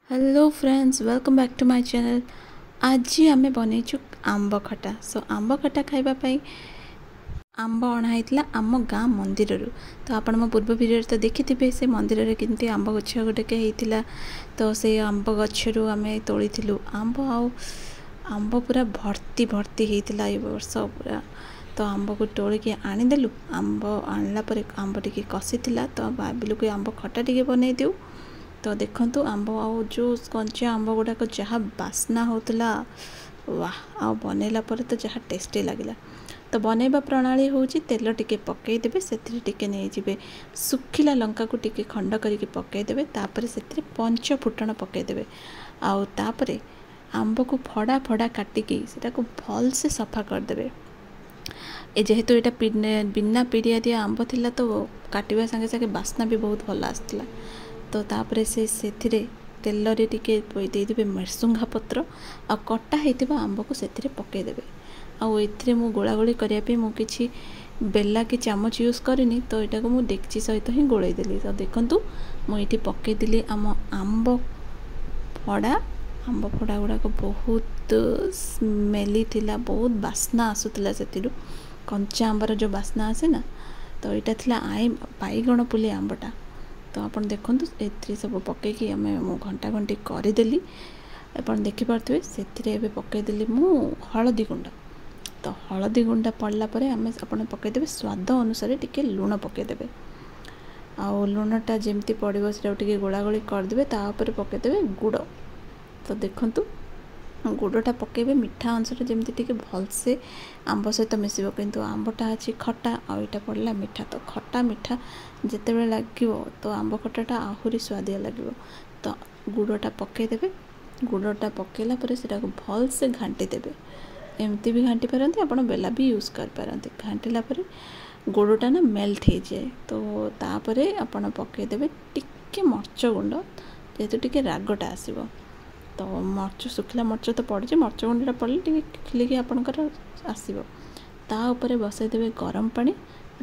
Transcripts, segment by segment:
Hello friends, welcome back to my channel. आज आम बनईचु आंब खटा। सो आंब खटा खाइबापी आंब अणाई आम गाँ मंदिर। तो आपण मो पूर्व वीडियो तो देखी से मंदिर में केमती आंब गछ गोटे होता। तो से आंब गच्छरू आम तोड़ी आंब आंब पूरा भर्ती भर्ती होता ये वर्ष पूरा। तो आंब को तोड़िकी आनीदेलु। आंब आणला आंब टी कषि तो भाविलु कि आंब खटा टी बनई देऊ। तो देखंतु आंब आउ जो कंचा आंब गुड़ाक जहाँ बास्ना होतला वाह आ बनैला पर तो जहाँ टेस्टी लगिला। तो बनैबा प्रणाली होची तेल टिके पकई देबे, सेथिरे टिके नै जिबे सुखिला लंका को टिके खंड करिके पकई देबे, तापर सेथिरे पंच फुटण पकई देबे। आउ तापरे आंब को फड़ा फड़ा काटिकी सेटा को भल से सफा कर देबे। ए जेहेतु एटा बिना पीड़िया दिया आंब थिला तो काटिबा संगे संगे बास्ना भी बहुत भल आसला। तो तापरे से तेल रे टिके देदेबे मृसुंगा पत्र आ कटा होइतिबा आंब को सेथिरे पकई देबे। आउ एथिरे मु गोला गोली करिया पे मु किछि बेला कि चामच यूज करिनी। तो एटा को मु डेक्ची सहित ही गोळै देली। तो देखंतु मु एठी पकई देली आंब फड़ा गुड़ा को बहुत स्मेली थिला, बहुत बास्ना आसुतला सेतिरु कंचा आंबर जो बास्ना आसे ना। तो यहाँ थिला बाईगण पुली आंबटा। तो आप देखो ए सब पकईकी आम घंटा घंटी करदेली। आप देखिपे से पकईदेली मु हलदी गुंड। तो हलदी गुंडा पड़ला आम आप पकईदे स्वाद अनुसार टिके लुण पकईदे। आउ लुणटा जमती पड़ो से गोला गोली करदे। तापर पकईदे गुड़। तो देखंतु गुड़टा पकेबे मीठा अंशटा जमती टिके भलसे आंब सहित मिसिबो। किंतु आंबटा अछि खट्टा आ एटा पड़ला मीठा। तो खट्टा मीठा जेतेबेले लागिवो तो आंब खट्टाटा आहुरी स्वादिया लागिवो। तो गुड़टा पकेदेबे। गुड़टा पकेला परे सेटा को भलसे घांटी देबे। एमती भी घांटी पारंती, आपण बेला भी यूज कर पारंती। घांटीला परे गुड़टा ना मेल्ट हो जाए। तो तापरे आपण पकेदेबे टिके मर्च गुंड, जेहेतु टिके रागटा आसीबो। तो मर्च सुखिला मर्च तो पड़े, मर्च गुंडा पड़े टे खिलिकी आपणकर आसो। ता उपरे बसई देबे गरम पानी।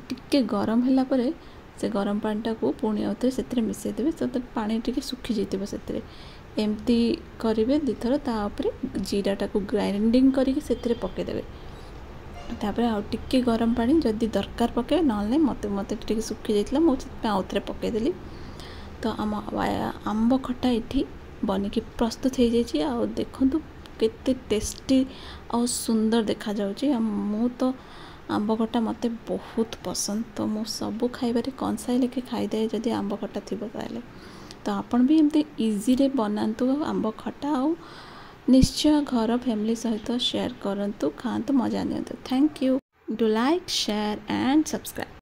टिके गरम होला परे से गरम पानीटा को पुणी आउथे सेतिरे मिसई देबे। तो पानी टिके सुखी जइतिबो सेतिरे। एमती करिवे दिथर। ता उपरे जीराटा को ग्राइंडिंग करिके सेतिरे पके देबे। तापर आउ टिके गरम पानी जदि दरकार पके, नहले मते मते टिके सुखी जाइतला मु सेति आउथरे पके देली। तो आंब खटा इठी बनिकी प्रस्तुत हो जाइए। आ देखंतु केते टेस्टी और सुंदर देखा जाउची। मु तो आंब खटा मते बहुत पसंद। तो मु सबु खाइबारे कंसाई लेके खाइदे जदि आंब खटा थिबो ताले। तो आपण भी एमती इजी रे बनांतु आंब खटा। आ निश्चय घर फैमिली सहित शेयर करंतु, खांतु, मजा नियंतु। Thank you. Do like, share and subscribe.